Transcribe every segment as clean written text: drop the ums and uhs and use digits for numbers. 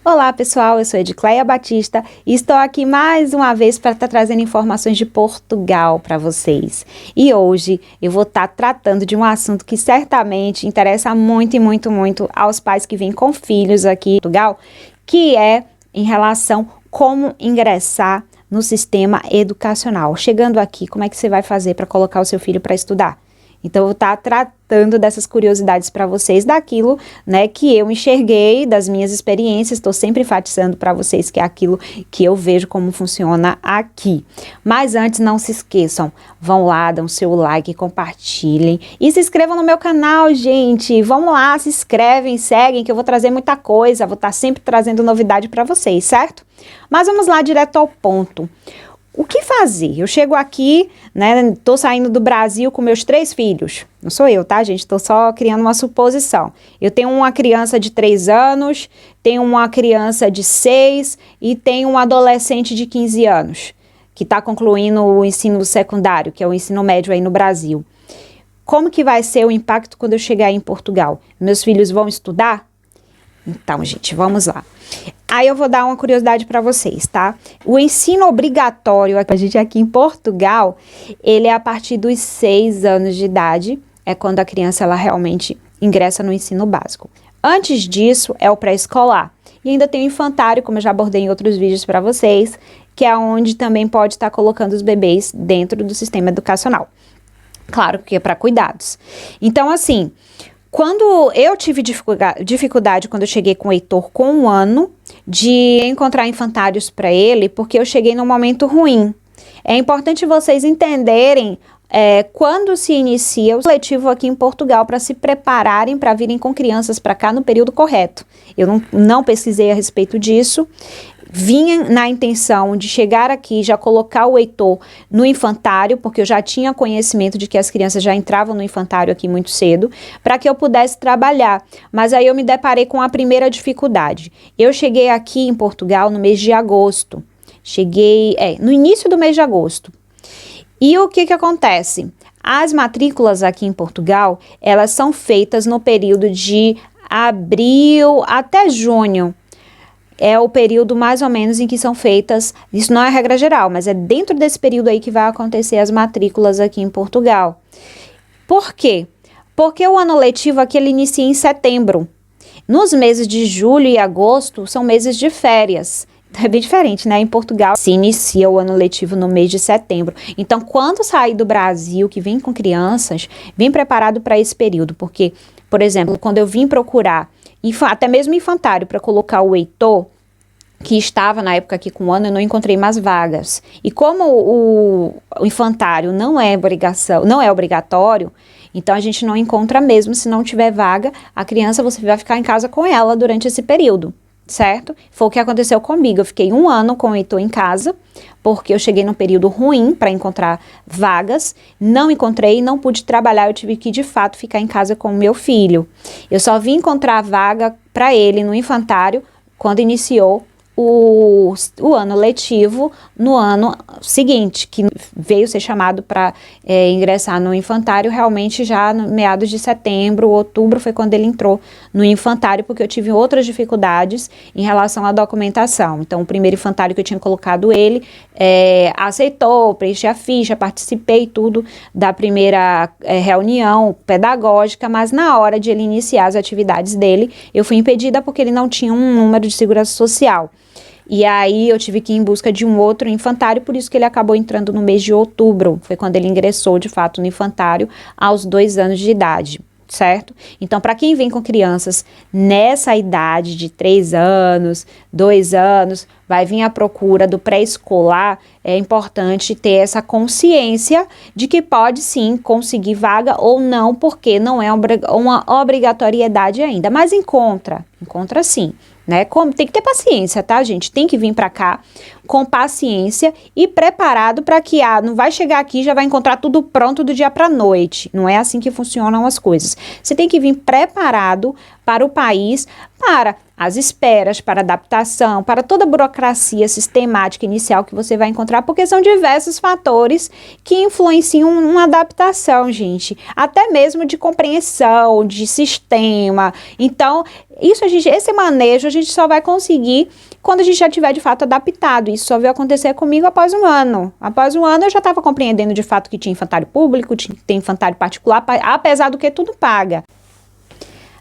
Olá pessoal, eu sou Edicleia Batista e estou aqui mais uma vez para estar trazendo informações de Portugal para vocês. E hoje eu vou estar tratando de um assunto que certamente interessa muito aos pais que vêm com filhos aqui em Portugal, que é em relação como ingressar no sistema educacional. Chegando aqui, como é que você vai fazer para colocar o seu filho para estudar? Então, eu vou estar tratando dessas curiosidades para vocês, daquilo, né, que eu enxerguei, das minhas experiências. Estou sempre enfatizando para vocês que é aquilo que eu vejo como funciona aqui. Mas antes, não se esqueçam, vão lá, dão seu like, compartilhem e se inscrevam no meu canal, gente. Vamos lá, se inscrevem, seguem, que eu vou trazer muita coisa, vou estar sempre trazendo novidade para vocês, certo? Mas vamos lá, direto ao ponto. O que fazer? Eu chego aqui, né, tô saindo do Brasil com meus 3 filhos. Não sou eu, tá, gente? Tô só criando uma suposição. Eu tenho uma criança de 3 anos, tenho uma criança de 6 e tenho um adolescente de 15 anos, que tá concluindo o ensino secundário, que é o ensino médio aí no Brasil. Como que vai ser o impacto quando eu chegar aí em Portugal? Meus filhos vão estudar? Então, gente, vamos lá. Aí eu vou dar uma curiosidade para vocês, tá? O ensino obrigatório, a gente aqui em Portugal, ele é a partir dos 6 anos de idade, é quando a criança ela realmente ingressa no ensino básico. Antes disso, é o pré-escolar. E ainda tem o infantário, como eu já abordei em outros vídeos para vocês, que é onde também pode estar colocando os bebês dentro do sistema educacional. Claro que é para cuidados. Então, assim, quando eu tive dificuldade quando eu cheguei com o Heitor com 1 ano, de encontrar infantários para ele, porque eu cheguei num momento ruim. É importante vocês entenderem quando se inicia o letivo aqui em Portugal para se prepararem para virem com crianças para cá no período correto. Eu não pesquisei a respeito disso. Vinha na intenção de chegar aqui, já colocar o Heitor no infantário, porque eu já tinha conhecimento de que as crianças já entravam no infantário aqui muito cedo, para que eu pudesse trabalhar. Mas aí eu me deparei com a primeira dificuldade. Eu cheguei aqui em Portugal no mês de agosto. Cheguei no início do mês de agosto. E o que acontece? As matrículas aqui em Portugal, elas são feitas no período de abril até junho. É o período mais ou menos em que são feitas, isso não é regra geral, mas é dentro desse período aí que vai acontecer as matrículas aqui em Portugal. Por quê? Porque o ano letivo aqui ele inicia em setembro. Nos meses de julho e agosto são meses de férias. É bem diferente, né? Em Portugal se inicia o ano letivo no mês de setembro. Então, quando sair do Brasil, que vem com crianças, vem preparado para esse período. Porque, por exemplo, quando eu vim procurar até mesmo infantário para colocar o Heitor, que estava na época aqui com 1 ano, eu não encontrei mais vagas. E como o infantário não é obrigatório, então a gente não encontra mesmo. Se não tiver vaga, a criança você vai ficar em casa com ela durante esse período, certo? Foi o que aconteceu comigo. Eu fiquei 1 ano com o Heitor em casa, porque eu cheguei num período ruim para encontrar vagas, não encontrei, não pude trabalhar, eu tive que de fato ficar em casa com o meu filho. Eu só vim encontrar vaga para ele no infantário quando iniciou o ano letivo no ano seguinte, que veio ser chamado para ingressar no infantário realmente já no meados de setembro, outubro foi quando ele entrou no infantário, porque eu tive outras dificuldades em relação à documentação. Então, o primeiro infantário que eu tinha colocado ele, aceitou, preenchi a ficha, participei tudo da primeira reunião pedagógica, mas na hora de ele iniciar as atividades dele, eu fui impedida porque ele não tinha um número de segurança social. E aí eu tive que ir em busca de um outro infantário, por isso que ele acabou entrando no mês de outubro. Foi quando ele ingressou de fato no infantário aos 2 anos de idade, certo? Então, para quem vem com crianças nessa idade de 3 anos, 2 anos, vai vir à procura do pré-escolar, é importante ter essa consciência de que pode sim conseguir vaga ou não, porque não é uma obrigatoriedade ainda, mas encontra sim. Né? Tem que ter paciência, tá, gente? Tem que vir para cá com paciência e preparado para que não vai chegar aqui e já vai encontrar tudo pronto do dia para noite. Não é assim que funcionam as coisas. Você tem que vir preparado para o país, para as esperas, para adaptação, para toda a burocracia sistemática inicial que você vai encontrar, porque são diversos fatores que influenciam uma adaptação, gente, até mesmo de compreensão, de sistema. Então, esse manejo a gente só vai conseguir quando a gente já tiver de fato adaptado. Isso só veio acontecer comigo após um ano. Após um ano eu já estava compreendendo de fato que tinha infantário público, tem infantário particular, apesar do que tudo paga.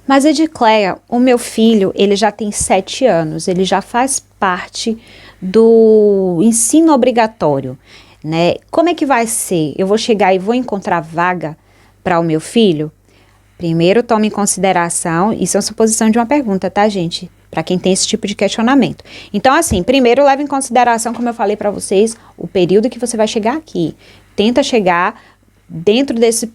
Mas, Edicleia, o meu filho, ele já tem 7 anos, ele já faz parte do ensino obrigatório, né? Como é que vai ser? Eu vou chegar e vou encontrar vaga para o meu filho? Primeiro, tome em consideração, isso é uma suposição de uma pergunta, tá, gente? Para quem tem esse tipo de questionamento. Então, assim, primeiro leve em consideração, como eu falei para vocês, o período que você vai chegar aqui. Tenta chegar dentro desse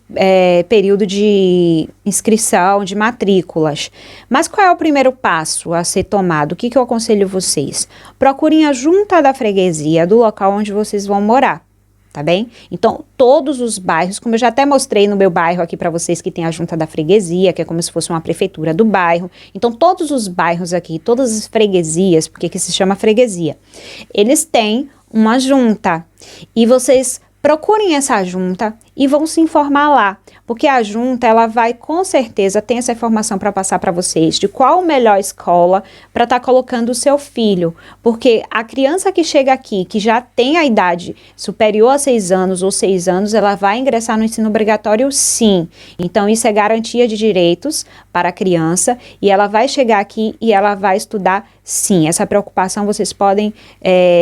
período de inscrição, de matrículas. Mas qual é o primeiro passo a ser tomado? O que eu aconselho vocês? Procurem a junta da freguesia do local onde vocês vão morar. Tá bem? Então, todos os bairros, como eu já até mostrei no meu bairro aqui para vocês, que tem a junta da freguesia, que é como se fosse uma prefeitura do bairro. Então, todos os bairros aqui, todas as freguesias, porque que se chama freguesia, eles têm uma junta. E vocês procurem essa junta e vão se informar lá, porque a junta, ela vai com certeza ter essa informação para passar para vocês, de qual a melhor escola para estar colocando o seu filho, porque a criança que chega aqui, que já tem a idade superior a 6 anos ou 6 anos, ela vai ingressar no ensino obrigatório sim, então isso é garantia de direitos para a criança, e ela vai chegar aqui e ela vai estudar sim. Essa preocupação vocês podem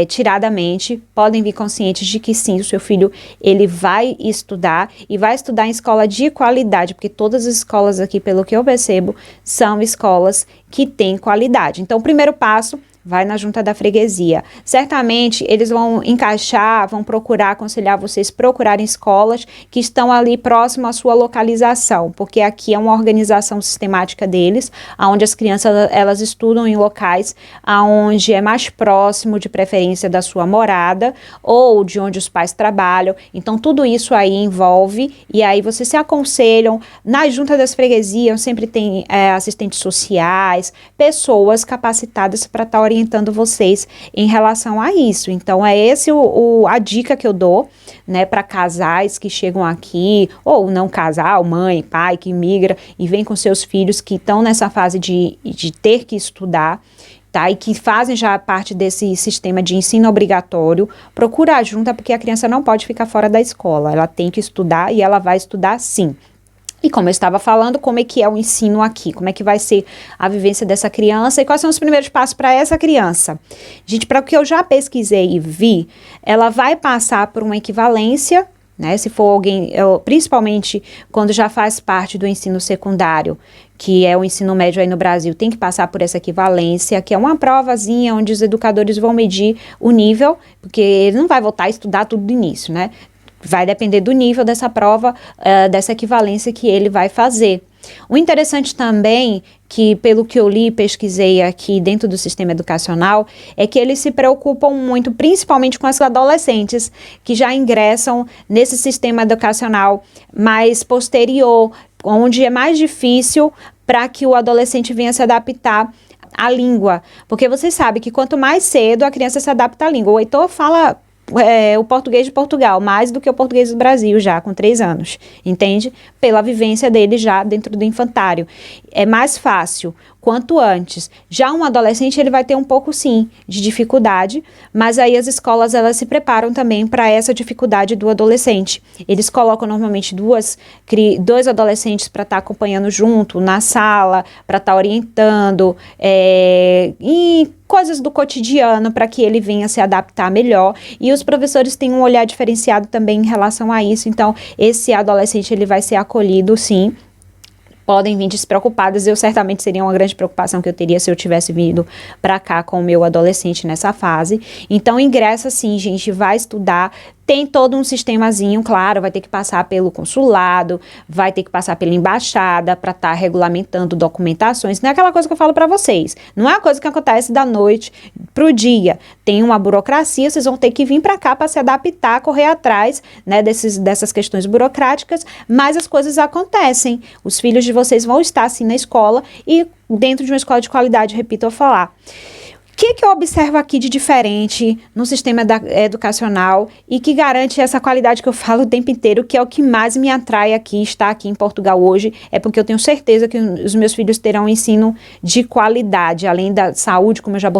tirar da mente, podem vir conscientes de que sim, o seu filho, ele vai estudar, e vai estudar em escola de qualidade, porque todas as escolas aqui, pelo que eu percebo, são escolas que têm qualidade. Então, o primeiro passo, vai na junta da freguesia. Certamente, eles vão encaixar, vão procurar, aconselhar vocês procurarem escolas que estão ali próximo à sua localização, porque aqui é uma organização sistemática deles, onde as crianças, elas estudam em locais onde é mais próximo, de preferência, da sua morada, ou de onde os pais trabalham. Então, tudo isso aí envolve, e aí vocês se aconselham. Na junta das freguesias, sempre tem assistentes sociais, pessoas capacitadas para estar orientando vocês em relação a isso. Então, é esse a dica que eu dou, né, para casais que chegam aqui, ou não casal, mãe, pai, que migra e vem com seus filhos que estão nessa fase de ter que estudar, tá, e que fazem já parte desse sistema de ensino obrigatório. Procura a junta, porque a criança não pode ficar fora da escola, ela tem que estudar e ela vai estudar sim. E como eu estava falando, como é que é o ensino aqui? Como é que vai ser a vivência dessa criança? E quais são os primeiros passos para essa criança? Gente, para o que eu já pesquisei e vi, ela vai passar por uma equivalência, né? Se for alguém, principalmente quando já faz parte do ensino secundário, que é o ensino médio aí no Brasil, tem que passar por essa equivalência, que é uma provazinha onde os educadores vão medir o nível, porque ele não vai voltar a estudar tudo do início, né? Vai depender do nível dessa prova, dessa equivalência que ele vai fazer. O interessante também, que pelo que eu li e pesquisei aqui dentro do sistema educacional, é que eles se preocupam muito, principalmente com as adolescentes que já ingressam nesse sistema educacional mais posterior, onde é mais difícil para que o adolescente venha se adaptar à língua. Porque vocês sabem que quanto mais cedo a criança se adapta à língua. O Heitor fala o português de Portugal, mais do que o português do Brasil já, com 3 anos, entende? Pela vivência dele já dentro do infantário. É mais fácil quanto antes. Já um adolescente, ele vai ter um pouco, sim, de dificuldade, mas aí as escolas, elas se preparam também para essa dificuldade do adolescente. Eles colocam normalmente dois adolescentes para estar acompanhando junto na sala, para estar orientando, e coisas do cotidiano para que ele venha se adaptar melhor, e os professores têm um olhar diferenciado também em relação a isso. Então, esse adolescente, ele vai ser acolhido, sim. Podem vir despreocupadas, eu certamente seria uma grande preocupação que eu teria se eu tivesse vindo para cá com o meu adolescente nessa fase. Então, ingressa sim, gente, vai estudar, Tem todo um sistemazinho, claro, vai ter que passar pelo consulado, vai ter que passar pela embaixada para estar regulamentando documentações. Não é aquela coisa que eu falo para vocês. Não é uma coisa que acontece da noite pro dia. Tem uma burocracia, vocês vão ter que vir para cá para se adaptar, correr atrás, né, dessas questões burocráticas, mas as coisas acontecem. Os filhos de vocês vão estar assim na escola e dentro de uma escola de qualidade, repito a falar. O que eu observo aqui de diferente no sistema educacional e que garante essa qualidade que eu falo o tempo inteiro, que é o que mais me atrai aqui, estar aqui em Portugal hoje, é porque eu tenho certeza que os meus filhos terão um ensino de qualidade, além da saúde, como eu já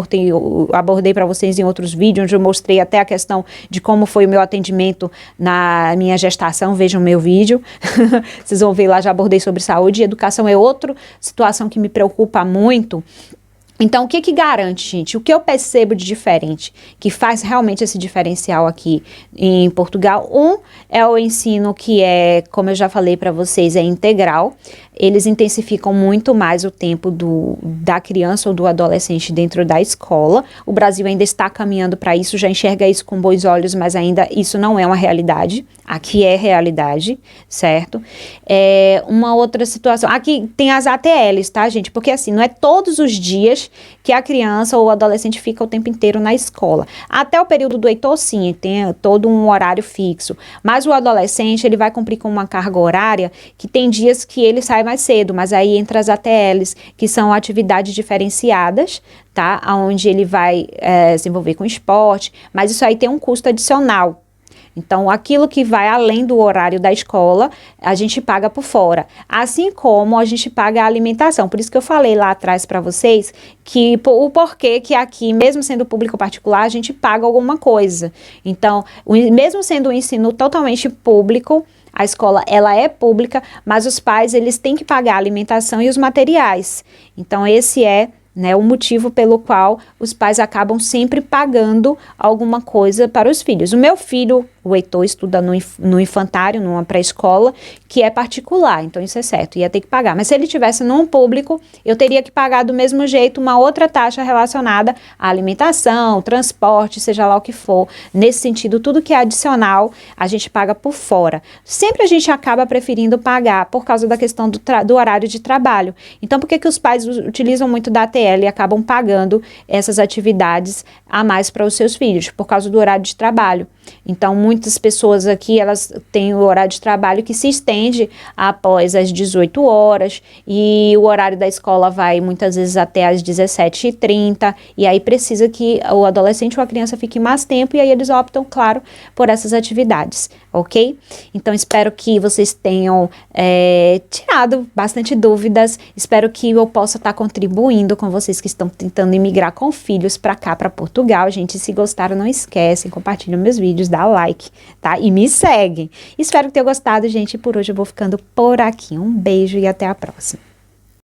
abordei para vocês em outros vídeos, onde eu mostrei até a questão de como foi o meu atendimento na minha gestação, vejam meu vídeo, vocês vão ver lá, já abordei sobre saúde, e educação é outra situação que me preocupa muito. Então, o que garante, gente? O que eu percebo de diferente, que faz realmente esse diferencial aqui em Portugal? É o ensino que é, como eu já falei para vocês, é integral. Eles intensificam muito mais o tempo da criança ou do adolescente dentro da escola. O Brasil ainda está caminhando para isso, já enxerga isso com bons olhos, mas ainda isso não é uma realidade. Aqui é realidade, certo? Uma outra situação, aqui tem as ATLs, tá, gente? Porque assim, não é todos os dias que a criança ou o adolescente fica o tempo inteiro na escola. Até o período do Heitor, sim, tem todo um horário fixo. Mas o adolescente, ele vai cumprir com uma carga horária que tem dias que ele sai mais cedo, mas aí entra as ATLs, que são atividades diferenciadas, tá? Onde ele vai se envolver com esporte, mas isso aí tem um custo adicional. Então, aquilo que vai além do horário da escola, a gente paga por fora. Assim como a gente paga a alimentação. Por isso que eu falei lá atrás para vocês que o porquê que aqui, mesmo sendo público particular, a gente paga alguma coisa. Então, mesmo sendo um ensino totalmente público, a escola, ela é pública, mas os pais, eles têm que pagar a alimentação e os materiais. Então, esse é, né, o motivo pelo qual os pais acabam sempre pagando alguma coisa para os filhos. O meu filho, o Heitor, estuda no infantário, numa pré-escola, que é particular, então isso é certo, ia ter que pagar. Mas se ele estivesse num público, eu teria que pagar do mesmo jeito uma outra taxa relacionada à alimentação, transporte, seja lá o que for. Nesse sentido, tudo que é adicional, a gente paga por fora. Sempre a gente acaba preferindo pagar por causa da questão do horário de trabalho. Então, por que os pais utilizam muito da ATL e acabam pagando essas atividades a mais para os seus filhos? Por causa do horário de trabalho. Então, muitas pessoas aqui, elas têm o horário de trabalho que se estende após as 18 horas e o horário da escola vai muitas vezes até as 17h30 e aí precisa que o adolescente ou a criança fique mais tempo e aí eles optam, claro, por essas atividades, ok? Então, espero que vocês tenham tirado bastante dúvidas, espero que eu possa estar contribuindo com vocês que estão tentando imigrar com filhos para cá, para Portugal. Gente, se gostaram, não esquecem, compartilhem meus vídeos, dá like, tá? E me seguem. Espero que tenham gostado, gente. Por hoje eu vou ficando por aqui. Um beijo e até a próxima.